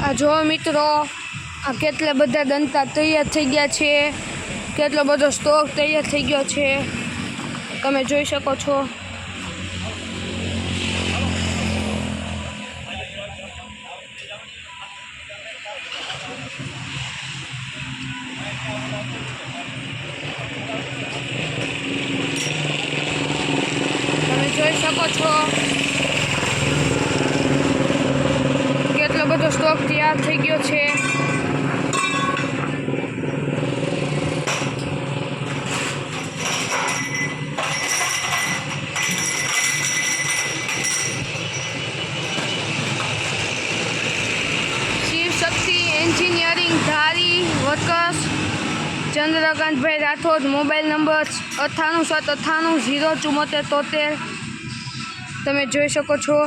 આ જો મિત્રો, આ કેટલા બધા દંતા તૈયાર થઈ ગયા છે, કેટલો બધો સ્ટોક તૈયાર થઈ ગયો છે, તમે જોઈ શકો છો. તમે જોઈ શકો છો કેટલો બધો સ્ટોક તૈયાર થઈ ગયો છે. શિવશક્તિ એન્જિનિયરિંગ ધારી workers, Chandrakantbhai Rathod, mobile number 98 798 074 73. તમે જોઈ શકો છો.